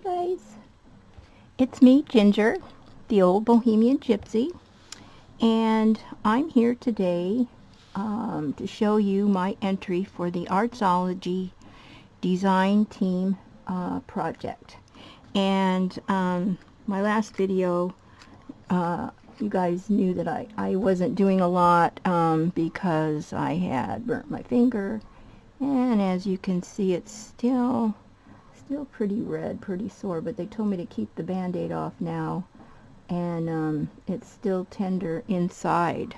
guys, it's me, Ginger, the old Bohemian Gypsy, and I'm here today to show you my entry for the Artzology design team project. And my last video, you guys knew that I wasn't doing a lot because I had burnt my finger, and as you can see, it's still pretty red, pretty sore, but they told me to keep the band-aid off now, and it's still tender inside.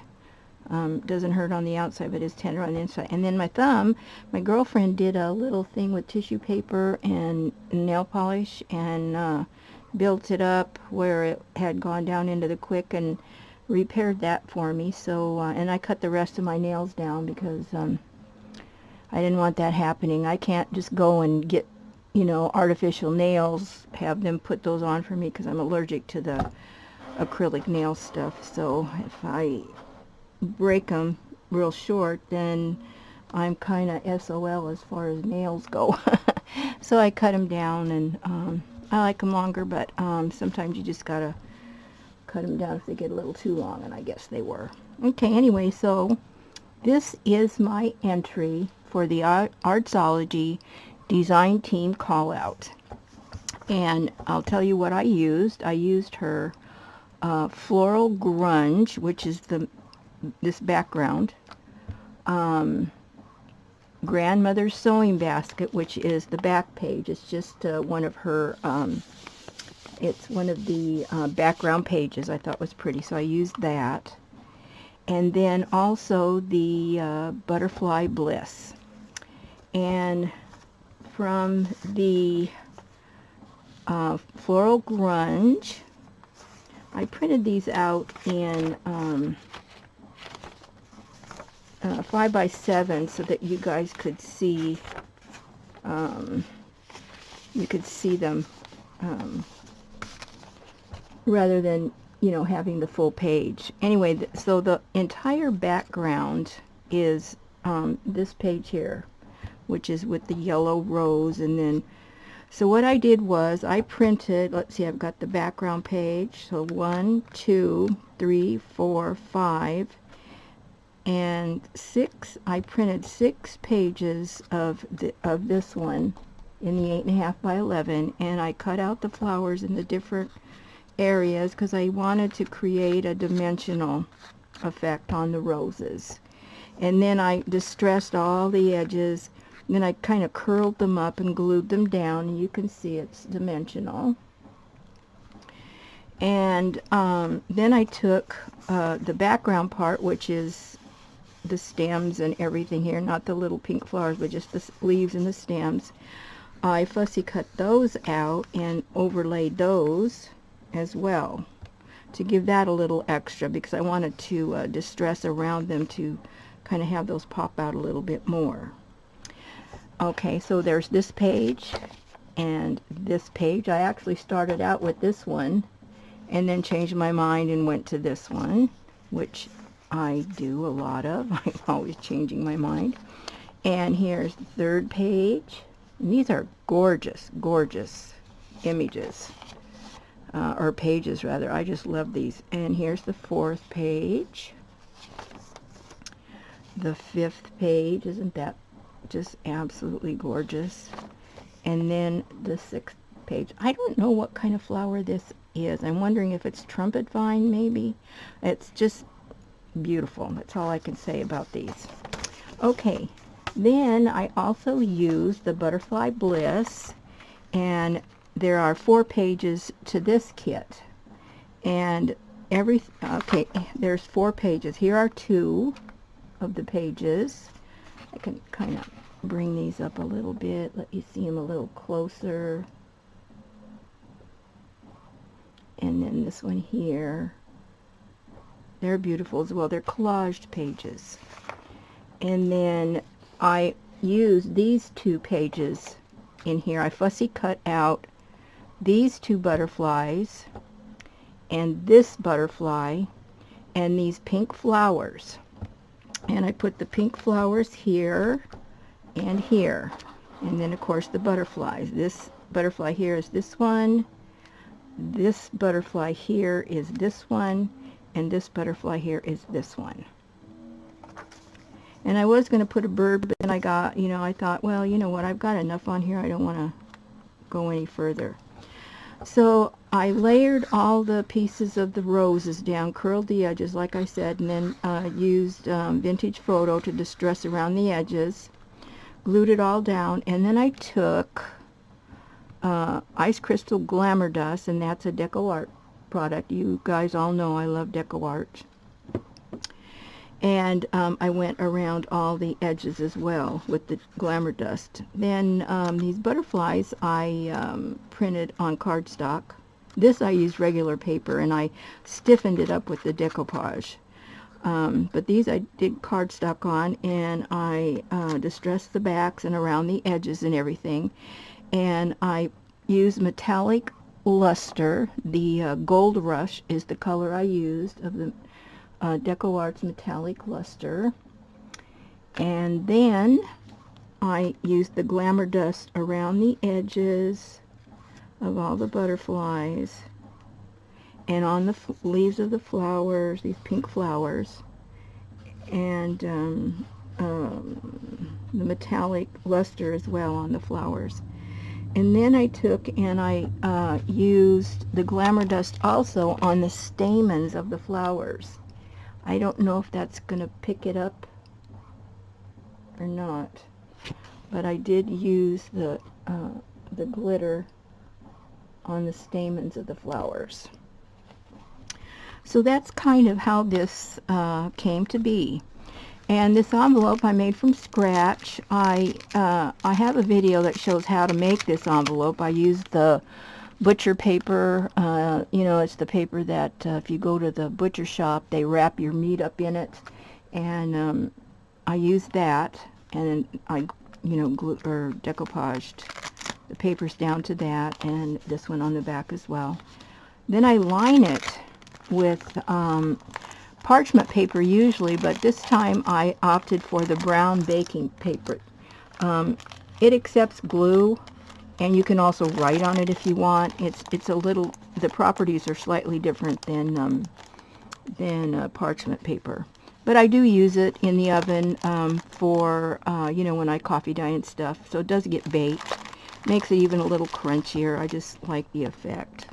Doesn't hurt on the outside, but it's tender on the inside. And then my thumb, my girlfriend did a little thing with tissue paper and nail polish and built it up where it had gone down into the quick and repaired that for me. So and I cut the rest of my nails down because I didn't want that happening. I can't just go and get, you know, artificial nails, have them put those on for me because I'm allergic to the acrylic nail stuff. So if I break them real short, then I'm kind of SOL as far as nails go. So I cut them down, and I like them longer, but sometimes you just gotta cut them down if they get a little too long, and I guess they were. Okay, anyway, so this is my entry for the Artzology design team call out, and I'll tell you what I used. I used her floral grunge, which is this background, grandmother's sewing basket, which is the back page. It's just one of her it's one of the background pages I thought was pretty, so I used that. And then also the butterfly bliss. And from the floral grunge, I printed these out in 5x7 so that you guys could see them rather than, you know, having the full page. Anyway, so the entire background is this page here, which is with the yellow rose. And then, so what I did was I printed, let's see, I've got the background page, so 1, 2, 3, 4, 5, and 6. I printed 6 pages of this one in the 8.5 by 11, and I cut out the flowers in the different areas because I wanted to create a dimensional effect on the roses. And then I distressed all the edges. Then I kind of curled them up and glued them down, and you can see it's dimensional. And then I took the background part, which is the stems and everything here, not the little pink flowers, but just the leaves and the stems. I fussy cut those out and overlaid those as well to give that a little extra, because I wanted to distress around them to kind of have those pop out a little bit more. Okay, so there's this page and this page. I actually started out with this one and then changed my mind and went to this one, which I do a lot of. I'm always changing my mind. And here's the third page. And these are gorgeous, gorgeous images, or pages rather. I just love these. And here's the fourth page. The fifth page, isn't that just absolutely gorgeous? And then the sixth page. I don't know what kind of flower this is. I'm wondering if it's trumpet vine, maybe. It's just beautiful. That's all I can say about these. Okay, then I also used the butterfly bliss, and there are 4 pages to this kit, and okay, there's 4 pages. Here are 2 of the pages. I can kind of bring these up a little bit, let you see them a little closer. And then this one here, they're beautiful as well. They're collaged pages. And then I used these 2 pages in here. I fussy cut out these 2 butterflies and this butterfly and these pink flowers. And I put the pink flowers here and here. And then of course the butterflies. This butterfly here is this one, this butterfly here is this one, and this butterfly here is this one. And I was going to put a bird, but then I got, I thought, well, you know what, I've got enough on here, I don't want to go any further. So I layered all the pieces of the roses down, curled the edges like I said, and then used vintage photo to distress around the edges, glued it all down, and then I took ice crystal glamour dust, and that's a DecoArt product. You guys all know I love DecoArt. And I went around all the edges as well with the glamour dust. Then these butterflies I printed on cardstock. This I used regular paper, and I stiffened it up with the decoupage. But these I did cardstock on, and I distressed the backs and around the edges and everything. And I used metallic luster. The Gold Rush is the color I used of the DecoArt's metallic luster. And then I used the glamour dust around the edges of all the butterflies and on the leaves of the flowers, these pink flowers, and the metallic luster as well on the flowers. And then I took and I used the glamour dust also on the stamens of the flowers. I don't know if that's going to pick it up or not, but I did use the glitter on the stamens of the flowers. So that's kind of how this came to be. And this envelope I made from scratch. I have a video that shows how to make this envelope. I used the butcher paper. It's the paper that if you go to the butcher shop, they wrap your meat up in it. And I used that, and I, glued or decoupaged the papers down to that, and this one on the back as well. Then I line it with parchment paper usually, but this time I opted for the brown baking paper. It accepts glue, and you can also write on it if you want. It's a little, the properties are slightly different than parchment paper. But I do use it in the oven for, when I coffee dye and stuff. So it does get baked. Makes it even a little crunchier. I just like the effect.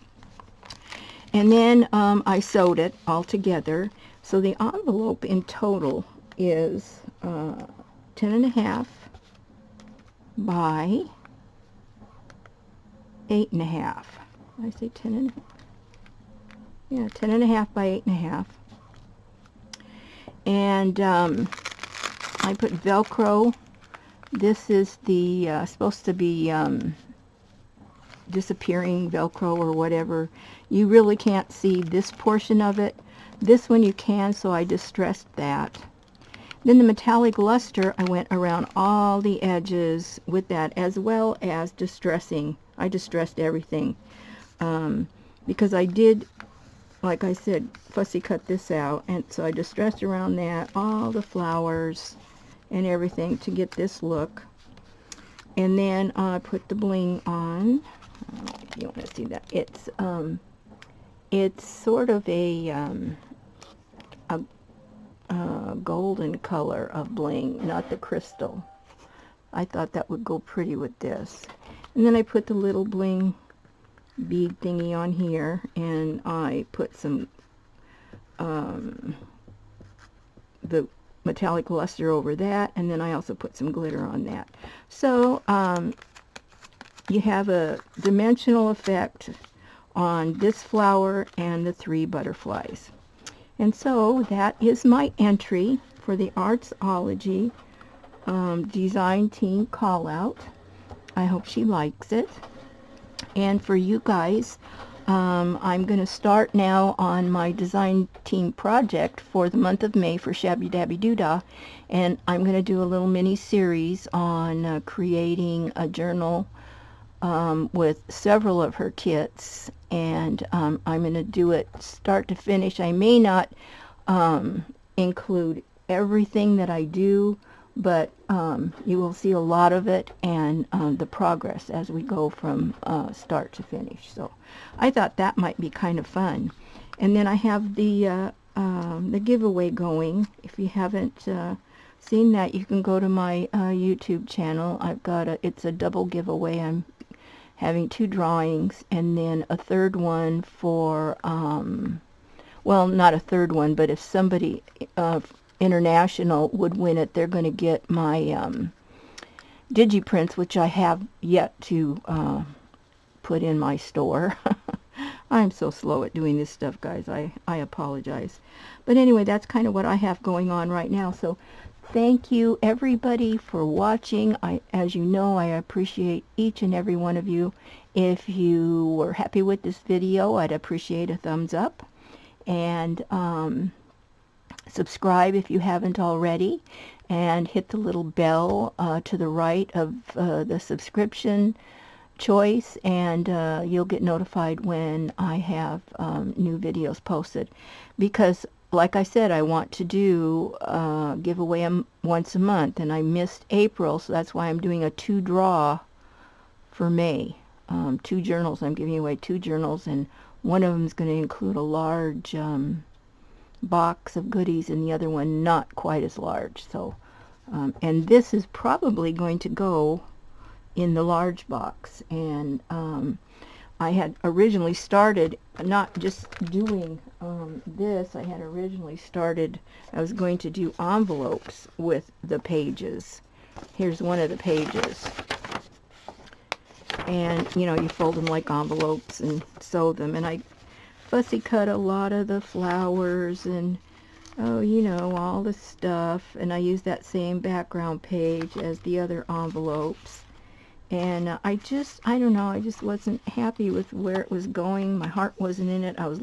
And then I sewed it all together. So the envelope in total is 10.5 by 8.5. I say 10.5. Yeah, 10.5 by 8.5. And I put Velcro. This is the supposed to be disappearing Velcro or whatever. You really can't see this portion of it. This one you can, so I distressed that. Then the metallic luster, I went around all the edges with that, as well as distressing. I distressed everything because I did, like I said, fussy cut this out, and so I distressed around that, all the flowers and everything to get this look. And then I put the bling on. If you want to see that, it's sort of a golden color of bling, not the crystal. I thought that would go pretty with this. And then I put the little bling bead thingy on here, and I put some the metallic luster over that, and then I also put some glitter on that. So you have a dimensional effect on this flower and the 3 butterflies. And so that is my entry for the Artzology design team call-out. I hope she likes it. And for you guys, I'm going to start now on my design team project for the month of May for Shabby Dabby Doodah, and I'm going to do a little mini series on creating a journal with several of her kits, and I'm going to do it start to finish. I may not include everything that I do, but you will see a lot of it, and the progress as we go from start to finish. So I thought that might be kind of fun. And then I have the giveaway going. If you haven't seen that, you can go to my YouTube channel. I've got it's a double giveaway. I'm having 2 drawings, and then a third one for well, not a third one, but if somebody international would win it, they're going to get my digiprints, which I have yet to put in my store. I'm so slow at doing this stuff, guys. I apologize. But anyway, that's kind of what I have going on right now. So thank you, everybody, for watching. As you know, I appreciate each and every one of you. If you were happy with this video, I'd appreciate a thumbs up. And subscribe if you haven't already. And hit the little bell to the right of the subscription choice, and you'll get notified when I have new videos posted, because like I said, I want to do giveaway once a month, and I missed April, so that's why I'm doing a 2 draw for May. 2 journals. I'm giving away 2 journals, and one of them is going to include a large box of goodies, and the other one not quite as large. So and this is probably going to go in the large box. And I had originally started not just doing this. I had originally started, I was going to do envelopes with the pages. Here's one of the pages, and you know, you fold them like envelopes and sew them, and I fussy cut a lot of the flowers and you know, all the stuff, and I used that same background page as the other envelopes. And I don't know, I just wasn't happy with where it was going. My heart wasn't in it. I was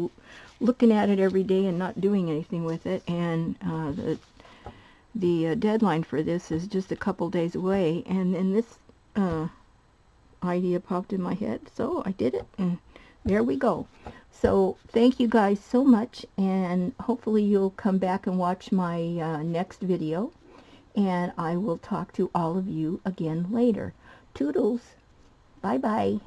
looking at it every day and not doing anything with it. And the deadline for this is just a couple days away. And then this idea popped in my head, so I did it, and there we go. So thank you guys so much, and hopefully you'll come back and watch my next video. And I will talk to all of you again later. Toodles. Bye-bye.